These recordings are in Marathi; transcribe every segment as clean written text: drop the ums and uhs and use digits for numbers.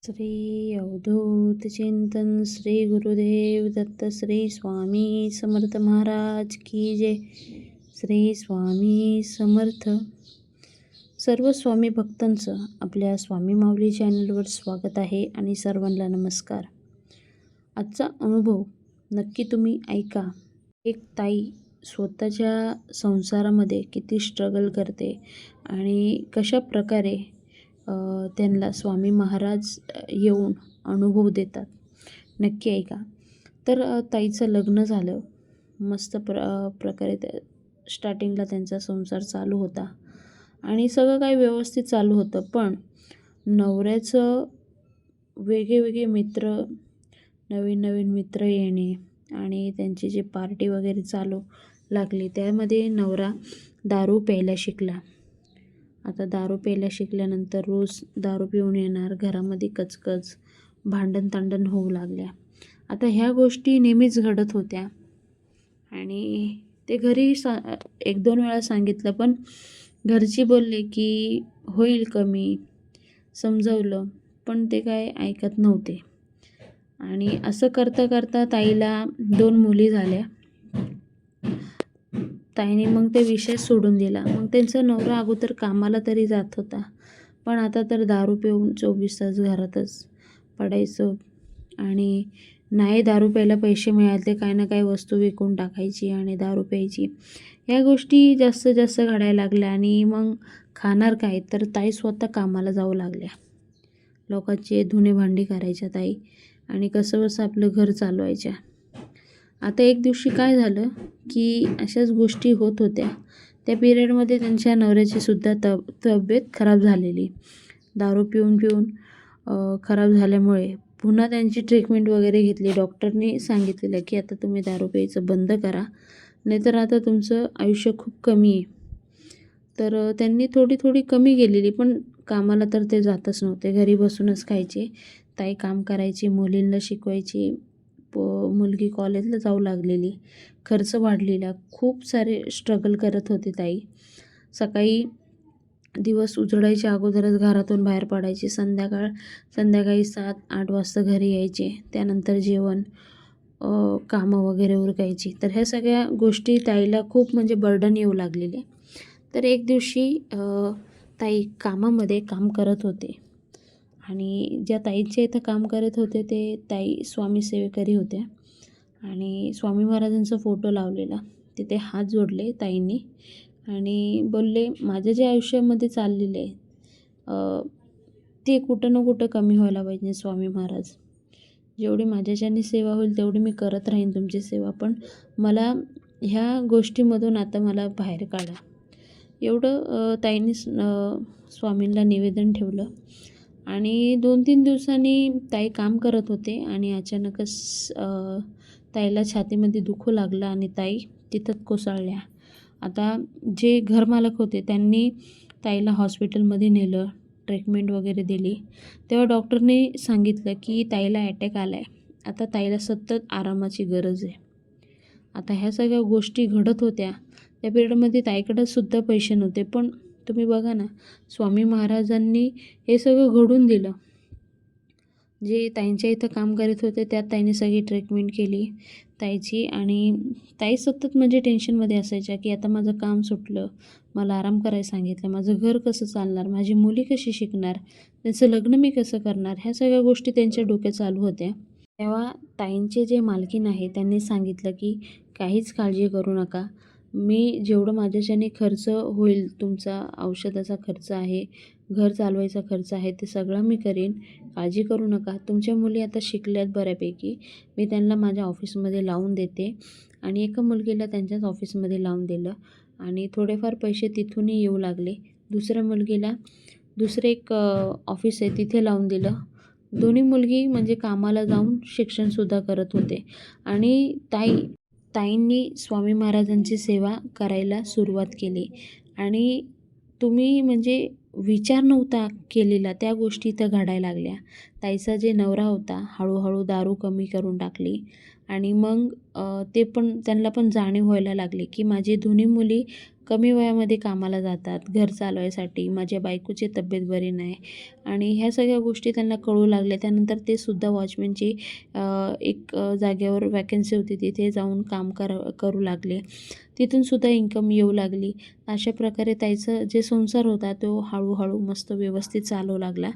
श्री अवधूत चिंतन श्री गुरुदेव दत्त श्री स्वामी समर्थ महाराज की जय. श्री स्वामी समर्थ. सर्व स्वामी भक्तांचं आपल्या स्वामी माऊली चॅनलवर स्वागत आहे आणि सर्वांना नमस्कार. आजचा अनुभव नक्की तुम्ही ऐका. एक ताई स्वतःच्या संसारामध्ये किती स्ट्रगल करते आणि कशा प्रकारे त्यांना स्वामी महाराज येऊन अनुभव देतात. नक्की ऐका. तर ताईचं लग्न झालं. मस्त प्रकारे स्टार्टिंगला त्यांचा संसार चालू होता आणि सगळं काही व्यवस्थित चालू होतं. पण नवऱ्याचं वेगळे मित्र, नवीन मित्र येणे आणि त्यांची जी पार्टी वगैरे चालू लागली, त्यामध्ये नवरा दारू प्यायला शिकला. आता दारू प्यायला शिकल्यानंतर रोज दारू पिऊन येणार, घरामध्ये कचकच, भांडण होऊ लागल्या. आता ह्या गोष्टी नेहमीच घडत होत्या आणि ते घरी 1-2 वेळा सांगितलं, पण घरची बोलले की होईल कमी. समजवलं पण ते काय ऐकत नव्हते. आणि असं करता ताईला 2 मुली झाल्या. ताईने मग ते विषय सोडून दिला. मग त्यांचा नवरा अगोदर कामाला तरी जात होता, पण आता तर दारू पिऊन 24 तास घरातच पडायचं आणि नाही दारू प्यायला पैसे मिळाले ते काही ना काही वस्तू विकून टाकायची आणि दारू प्यायची. या गोष्टी जास्त घडायला लागल्या आणि मग खाणार काय, तर ताई स्वतः कामाला जाऊ लागल्या. लोकांचे धुणे भांडी करायच्या ताई आणि कसंबसं आपलं घर चालवायच्या. आता एक दिवशी काय झालं की अशाच गोष्टी होत होत्या. त्या पिरियडमध्ये त्यांच्या नवऱ्याची सुद्धा तब्येत खराब झालेली. दारू पिऊन खराब झाल्यामुळे पुन्हा त्यांची ट्रीटमेंट वगैरे घेतली. डॉक्टरनी सांगितलेलं की आता तुम्ही दारू प्यायचं बंद करा, नाहीतर आता तुमचं आयुष्य खूप कमी आहे. तर त्यांनी थोडी कमी केलेली, पण कामाला तर ते जातच नव्हते. घरी बसूनच खायचे. ताई काम करायची, मुलींना शिकवायची. मुलगी कॉलेजला जाऊ लागलेली. खर्च वाढलेला. खूप सारे स्ट्रगल करत होती ताई. सकाळी दिवस उजडायच्या अगोदरच घरातून बाहेर पडायची. संध्याकाळी 7-8 वाजता घरी यायचे. त्यानंतर जेवण, कामं वगैरे उरकायची. तर ह्या सगळ्या गोष्टी ताईला खूप म्हणजे बर्डन येऊ लागलेले. तर एक दिवशी ताई कामामध्ये काम करत होते आणि ज्या ताईंच्या इथं काम करत होते ते ताई स्वामी सेवेकरी होत्या आणि स्वामी महाराजांचा फोटो लावलेला. तिथे हात जोडले ताईंनी आणि बोलले, माझ्या जे आयुष्यामध्ये चाललेलं आहे ते कुठं ना कुठं कमी व्हायला पाहिजे स्वामी महाराज. जेवढी माझ्याच्याने सेवा होईल तेवढी मी करत राहीन तुमची सेवा, पण मला ह्या गोष्टीमधून आता मला बाहेर काढा. एवढं ताईंनी स्वामींना निवेदन ठेवलं आणि 2-3 दिवसांनी ताई काम करत होते आणि अचानकच ताईला छातीमध्ये दुखू लागलं आणि ताई तिथंच कोसळल्या. आता जे घरमालक होते त्यांनी ताईला हॉस्पिटलमध्ये नेलं, ट्रीटमेंट वगैरे दिली. तेव्हा डॉक्टरने सांगितलं की ताईला अटॅक आला आहे. आता ताईला सतत आरामाची गरज आहे. आता ह्या सगळ्या गोष्टी घडत होत्या. त्या पिरियडमध्ये ताईकडे सुद्धा पैसे नव्हते, पण तुम्ही बघा ना, स्वामी महाराजांनी हे सगळं घडून दिलं. जे ताईंच्या इथं काम करत होते त्यात ताईने सगळी ट्रीटमेंट केली ताईची आणि ताई सतत म्हणजे टेन्शनमध्ये असायच्या की आता माझं काम सुटलं, मला आराम करायला सांगितलं, माझं घर कसं चालणार, माझी मुली कशी शिकणार, त्यांचं लग्न मी कसं करणार, ह्या सगळ्या गोष्टी त्यांच्या डोक्यात चालू होत्या. तेव्हा ताईंचे जे मालकीण आहे त्यांनी सांगितलं की काहीच काळजी करू नका, मी जेवढं माझ्याच्याने खर्च होईल, तुमचा औषधाचा खर्च आहे, घर चालवायचा खर्च आहे, ते सगळं मी करीन, काळजी करू नका. तुमच्या मुली आता शिकल्यात बऱ्यापैकी, मी त्यांना माझ्या ऑफिसमध्ये लावून देते. आणि एका मुलगीला त्यांच्याच ऑफिसमध्ये लावून दिलं आणि थोडेफार पैसे तिथूनही येऊ लागले. दुसऱ्या मुलगीला दुसरे एक ऑफिस आहे तिथे लावून दिलं. दोन्ही मुलगी म्हणजे कामाला जाऊन शिक्षणसुद्धा करत होते आणि ताईंनी स्वामी महाराजांची सेवा करायला सुरुवात केली आणि तुम्ही म्हणजे विचार नव्हता केलेला त्या गोष्टी इथं घडायला लागल्या. ताईचा जे नवरा होता हळूहळू दारू कमी करून टाकली आणि मग ते पण त्यांना पण जाणीव व्हायला लागली की माझी दोन्ही मुली कमी वयामध्ये कामाला जातात घर चालवायसाठी, माझ्या बायकोची तब्येत बरी नाही आणि ह्या सगळ्या गोष्टी त्यांना कळू लागल्या. त्यानंतर ते सुद्धा वॉचमनची एक जागेवर वॅकन्सी होती तिथे जाऊन काम करू लागले. तिथून सुद्धा इन्कम येऊ लागली. अशा प्रकारे ताईचा जे संसार होता तो हळूहळू मस्त व्यवस्थित चालू लागला.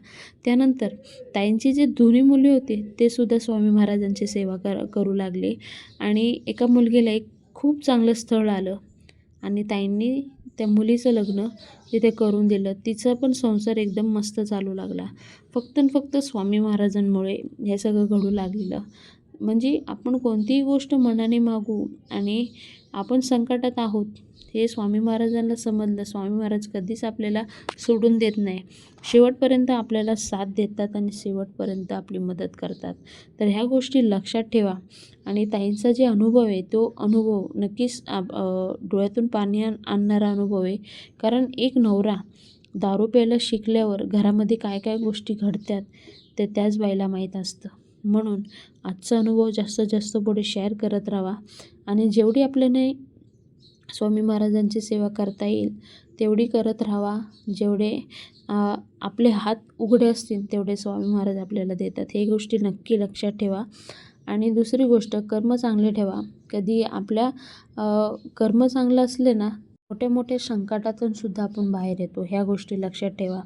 त्यानंतर ताईंची जी दोन्ही मुली होती ते सुद्धा स्वामी महाराजांची सेवा करू लागले आणि एका मुलगीला एक खूप चांगलं स्थळ आलं आणि ताईंनी त्या मुलीचं लग्न तिथे करून दिलं. तिचा पण संसार एकदम मस्त चालू लागला. फक्त आणि फक्त स्वामी महाराजांमुळे हे सगळं घडू लागलेलं. म्हणजे आपण कोणतीही गोष्ट मनाने मागू आणि आपण संकटात आहोत हे स्वामी महाराजांना समजलं. स्वामी महाराज कधीच आपल्याला सोडून देत नाही. शेवटपर्यंत आपल्याला साथ देतात आणि शेवटपर्यंत आपली मदत करतात. तर ह्या गोष्टी लक्षात ठेवा आणि ताईंचा जे अनुभव आहे तो अनुभव नक्कीच डोळ्यातून पाणी आणणारा अनुभव आहे. कारण एक नवरा दारू प्यायला शिकल्यावर घरामध्ये काय काय गोष्टी घडतात ते त्याच बाईला माहीत असतं. म्हणून आजचा अनुभव जास्तीत जास्त पुढे शेअर करत राहा आणि जेवढी आपल्याने स्वामी महाराजांची सेवा करता येईल तेवढी करत राहावा. जेवढे आपले हात उघडे असतील तेवढे स्वामी महाराज आपल्याला देतात. हे गोष्टी नक्की लक्षात ठेवा. आणि दुसरी गोष्ट, कर्म चांगले ठेवा. कधी आपल्या कर्म चांगलं असले ना मोठ्या मोठ्या संकटातून सुद्धा आपण बाहेर येतो. ह्या गोष्टी लक्षात ठेवा.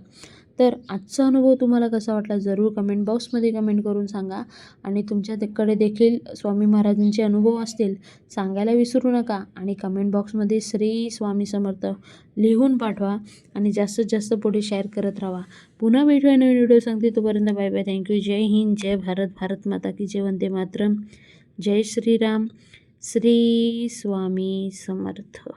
तर आजचा अनुभव तुम्हाला कसा वाटला जरूर कमेंट बॉक्समध्ये कमेंट करून सांगा आणि तुमच्याकडे देखील स्वामी महाराजांचे अनुभव असतील सांगायला विसरू नका आणि कमेंट बॉक्समध्ये श्री स्वामी समर्थ लिहून पाठवा आणि जास्तीत जास्त पुढे शेअर करत राहा. पुन्हा भेटूया नवीन व्हिडिओ सांगते. तोपर्यंत बाय बाय. थँक्यू. जय हिंद, जय भारत, भारत माता की जय, वंदे मातरम, जय श्रीराम, श्री स्वामी समर्थ.